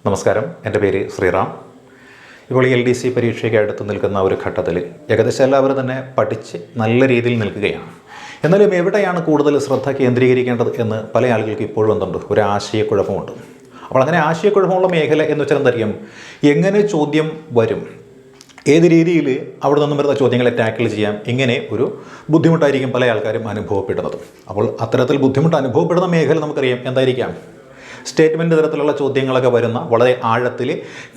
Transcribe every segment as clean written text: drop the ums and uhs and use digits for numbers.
നമസ്കാരം, എൻ്റെ പേര് ശ്രീറാം. ഇപ്പോൾ ഈ LDC പരീക്ഷയ്ക്ക് അടുത്ത് നിൽക്കുന്ന ഒരു ഘട്ടത്തിൽ ഏകദേശം എല്ലാവരും തന്നെ പഠിച്ച് നല്ല രീതിയിൽ നിൽക്കുകയാണ്. എന്നാലും എവിടെയാണ് കൂടുതൽ ശ്രദ്ധ കേന്ദ്രീകരിക്കേണ്ടത് എന്ന് പല ആളുകൾക്ക് ഇപ്പോഴും എന്തുണ്ട്, ഒരു ആശയക്കുഴപ്പമുണ്ട്. അപ്പോൾ അങ്ങനെ ആശയക്കുഴപ്പമുള്ള മേഖല എന്ന് വെച്ചാൽ എന്തറിയാം, എങ്ങനെ ചോദ്യം വരും, ഏത് രീതിയിൽ അവിടെ നിന്നും വരുന്ന ചോദ്യങ്ങളെ ടാക്കിൾ ചെയ്യാം, ഇങ്ങനെ ഒരു ബുദ്ധിമുട്ടായിരിക്കും പല ആൾക്കാരും അനുഭവപ്പെടുന്നത്. അപ്പോൾ അത്തരത്തിൽ ബുദ്ധിമുട്ട് അനുഭവപ്പെടുന്ന മേഖല നമുക്കറിയാം എന്തായിരിക്കാം. സ്റ്റേറ്റ്മെൻറ്റ് തരത്തിലുള്ള ചോദ്യങ്ങളൊക്കെ വരുന്ന വളരെ ആഴത്തിൽ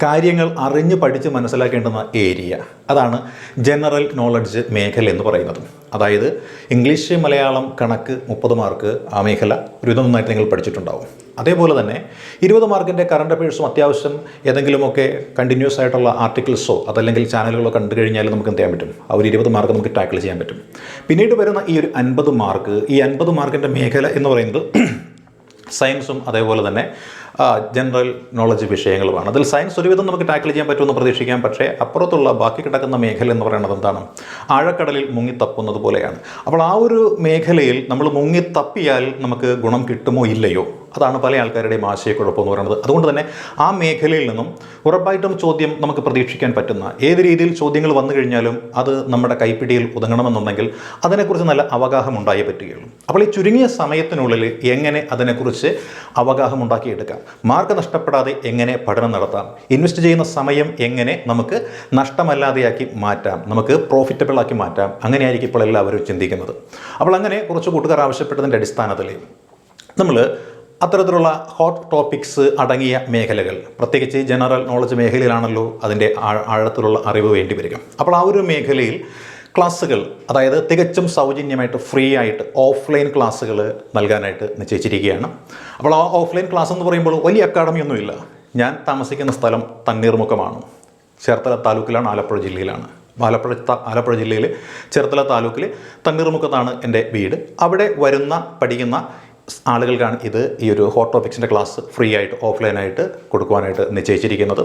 കാര്യങ്ങൾ അറിഞ്ഞ് പഠിച്ച് മനസ്സിലാക്കേണ്ടുന്ന ഏരിയ, അതാണ് ജനറൽ നോളഡ്ജ് മേഖല എന്ന് പറയുന്നത്. അതായത് ഇംഗ്ലീഷ്, മലയാളം, കണക്ക് 30 മാർക്ക് ആ മേഖല ഒരുവിധം നന്നായിട്ട് നിങ്ങൾ പഠിച്ചിട്ടുണ്ടാവും. അതേപോലെ തന്നെ 20 മാർക്കിൻ്റെ കറണ്ട് അഫയേഴ്സും അത്യാവശ്യം ഏതെങ്കിലുമൊക്കെ കണ്ടിന്യൂസ് ആയിട്ടുള്ള ആർട്ടിക്കിൾസോ അതല്ലെങ്കിൽ ചാനലുകളോ കണ്ടു കഴിഞ്ഞാൽ നമുക്ക് എന്ത് ചെയ്യാൻ പറ്റും, ആ ഒരു 20 മാർക്ക് നമുക്ക് ടാക്കിൾ ചെയ്യാൻ പറ്റും. പിന്നീട് വരുന്ന ഈ ഒരു 50 മാർക്ക്, ഈ 50 മാർക്കിൻ്റെ മേഖല എന്ന് പറയുന്നത് സയൻസും അതേപോലെ തന്നെ ജനറൽ നോളജ് വിഷയങ്ങളുമാണ്. അതിൽ സയൻസ് ഒരുവിധം നമുക്ക് ടാക്കിൾ ചെയ്യാൻ പറ്റുമെന്ന് പ്രതീക്ഷിക്കാം. പക്ഷേ അപ്പുറത്തുള്ള ബാക്കി കിടക്കുന്ന മേഖല എന്ന് പറയുന്നത് എന്താണ്, ആഴക്കടലിൽ മുങ്ങിത്തപ്പുന്നത് പോലെയാണ്. അപ്പോൾ ആ ഒരു മേഖലയിൽ നമ്മൾ മുങ്ങിത്തപ്പിയാൽ നമുക്ക് ഗുണം കിട്ടുമോ ഇല്ലയോ, അതാണ് പല ആൾക്കാരുടെയും ആശയക്കുഴപ്പം പറയുന്നത്. അതുകൊണ്ട് തന്നെ ആ മേഖലയിൽ നിന്നും ഉറപ്പായിട്ടും ചോദ്യം നമുക്ക് പ്രതീക്ഷിക്കാൻ പറ്റുന്ന ഏത് രീതിയിൽ ചോദ്യങ്ങൾ വന്നു കഴിഞ്ഞാലും അത് നമ്മുടെ കൈപ്പിടിയിൽ ഒതുങ്ങണമെന്നുണ്ടെങ്കിൽ അതിനെക്കുറിച്ച് നല്ല അവഗാഹം ഉണ്ടായേ പറ്റുകയുള്ളൂ. അപ്പോൾ ഈ ചുരുങ്ങിയ സമയത്തിനുള്ളിൽ എങ്ങനെ അതിനെക്കുറിച്ച് അവഗാഹം ഉണ്ടാക്കിയെടുക്കാം, മാർക്ക് നഷ്ടപ്പെടാതെ എങ്ങനെ പഠനം നടത്താം, ഇൻവെസ്റ്റ് ചെയ്യുന്ന സമയം എങ്ങനെ നമുക്ക് നഷ്ടമല്ലാതെയാക്കി മാറ്റാം, നമുക്ക് പ്രോഫിറ്റബിൾ ആക്കി മാറ്റാം, അങ്ങനെയായിരിക്കും ഇപ്പോൾ എല്ലാവരും ചിന്തിക്കുന്നത്. അപ്പോൾ അങ്ങനെ കുറച്ച് കൂട്ടുകാർ ആവശ്യപ്പെട്ടതിൻ്റെ അടിസ്ഥാനത്തിൽ നമ്മൾ അത്തരത്തിലുള്ള ഹോട്ട് ടോപ്പിക്സ് അടങ്ങിയ മേഖലകൾ, പ്രത്യേകിച്ച് ജനറൽ നോളജ് മേഖലയിലാണല്ലോ അതിൻ്റെ ആഴത്തിലുള്ള അറിവ് വേണ്ടി വരിക. അപ്പോൾ ആ ഒരു മേഖലയിൽ ക്ലാസ്സുകൾ, അതായത് തികച്ചും സൗജന്യമായിട്ട് ഫ്രീ ആയിട്ട് ഓഫ്ലൈൻ ക്ലാസ്സുകൾ നൽകാനായിട്ട് നിശ്ചയിച്ചിരിക്കുകയാണ്. അപ്പോൾ ആ ഓഫ്ലൈൻ ക്ലാസ് എന്ന് പറയുമ്പോൾ വലിയ അക്കാഡമിയൊന്നുമില്ല. ഞാൻ താമസിക്കുന്ന സ്ഥലം തണ്ണീർമുക്കമാണ്. ചേർത്തല താലൂക്കിലാണ്, ആലപ്പുഴ ജില്ലയിലാണ്. ആലപ്പുഴ ജില്ലയിൽ ചേർത്തല താലൂക്കിൽ തണ്ണീർമുക്കത്താണ് എൻ്റെ വീട്. അവിടെ പഠിക്കുന്ന ആളുകൾക്കാണ് ഈ ഒരു ഹോട്ട് ടോപ്പിക്സിൻ്റെ ക്ലാസ് ഫ്രീ ആയിട്ട് ഓഫ്ലൈനായിട്ട് കൊടുക്കുവാനായിട്ട് നിശ്ചയിച്ചിരിക്കുന്നത്.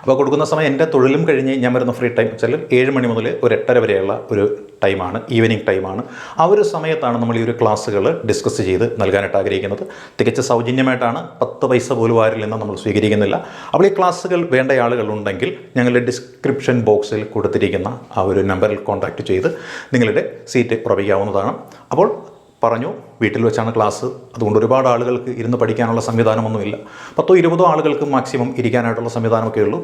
അപ്പോൾ കൊടുക്കുന്ന സമയം എൻ്റെ തൊഴിലും കഴിഞ്ഞ് ഞാൻ വരുന്ന ഫ്രീ ടൈം വെച്ചാൽ 7 മണി മുതൽ ഒരു 8:30 വരെയുള്ള ഒരു ടൈമാണ്, ഈവനിങ് ടൈമാണ്. ആ ഒരു സമയത്താണ് നമ്മൾ ഈ ഒരു ക്ലാസ്സുകൾ ഡിസ്കസ് ചെയ്ത് നൽകാനായിട്ട് ആഗ്രഹിക്കുന്നത്. തികച്ച സൗജന്യമായിട്ടാണ്, 10 പൈസ പോലും ആരിൽ നിന്ന് നമ്മൾ സ്വീകരിക്കുന്നില്ല. അപ്പോൾ ഈ ക്ലാസ്സുകൾ വേണ്ട ആളുകളുണ്ടെങ്കിൽ ഞങ്ങളുടെ ഡിസ്ക്രിപ്ഷൻ ബോക്സിൽ കൊടുത്തിരിക്കുന്ന ആ ഒരു നമ്പറിൽ കോൺടാക്റ്റ് ചെയ്ത് നിങ്ങളുടെ സീറ്റ് ഉറപ്പിക്കാവുന്നതാണ്. അപ്പോൾ പറഞ്ഞു, വീട്ടിൽ വെച്ചാണ് ക്ലാസ്, അതുകൊണ്ട് ഒരുപാട് ആളുകൾക്ക് ഇരുന്ന് പഠിക്കാനുള്ള സംവിധാനമൊന്നുമില്ല. 10-20 ആളുകൾക്ക് മാക്സിമം ഇരിക്കാനായിട്ടുള്ള സംവിധാനമൊക്കെ ഉള്ളൂ.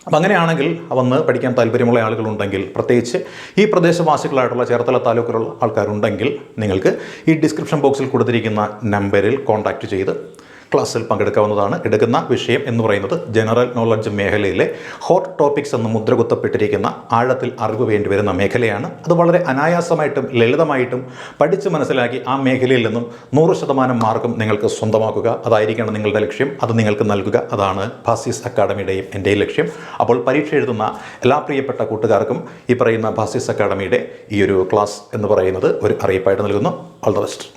അപ്പം അങ്ങനെയാണെങ്കിൽ വന്ന് പഠിക്കാൻ താല്പര്യമുള്ള ആളുകളുണ്ടെങ്കിൽ, പ്രത്യേകിച്ച് ഈ പ്രദേശവാസികളായിട്ടുള്ള ചേർത്തല താലൂക്കിലുള്ള ആൾക്കാരുണ്ടെങ്കിൽ നിങ്ങൾക്ക് ഈ ഡിസ്ക്രിപ്ഷൻ ബോക്സിൽ കൊടുത്തിരിക്കുന്ന നമ്പറിൽ കോൺടാക്റ്റ് ചെയ്ത് ക്ലാസ്സിൽ പങ്കെടുക്കാവുന്നതാണ്. എടുക്കുന്ന വിഷയം എന്ന് പറയുന്നത് ജനറൽ നോളജ് മേഖലയിലെ ഹോട്ട് ടോപ്പിക്സ് എന്ന് മുദ്രകുത്തപ്പെട്ടിരിക്കുന്ന ആഴത്തിൽ അറിവ് വേണ്ടി വരുന്ന മേഖലയാണ്. അത് വളരെ അനായാസമായിട്ടും ലളിതമായിട്ടും പഠിച്ച് മനസ്സിലാക്കി ആ മേഖലയിൽ നിന്നും 100% മാർക്കും നിങ്ങൾക്ക് സ്വന്തമാക്കുക. അതായിരിക്കണം നിങ്ങളുടെ ലക്ഷ്യം, അത് നിങ്ങൾക്ക് നൽകുക. അതാണ് ഭാസിസ് അക്കാഡമിയുടെയും എൻ്റെയും ലക്ഷ്യം. അപ്പോൾ പരീക്ഷ എഴുതുന്ന എല്ലാ പ്രിയപ്പെട്ട കൂട്ടുകാർക്കും ഈ പറയുന്ന ഭാസിസ് അക്കാഡമിയുടെ ഈ ഒരു ക്ലാസ് എന്ന് പറയുന്നത് ഒരു അറിയിപ്പായിട്ട് നൽകുന്നു. All the best.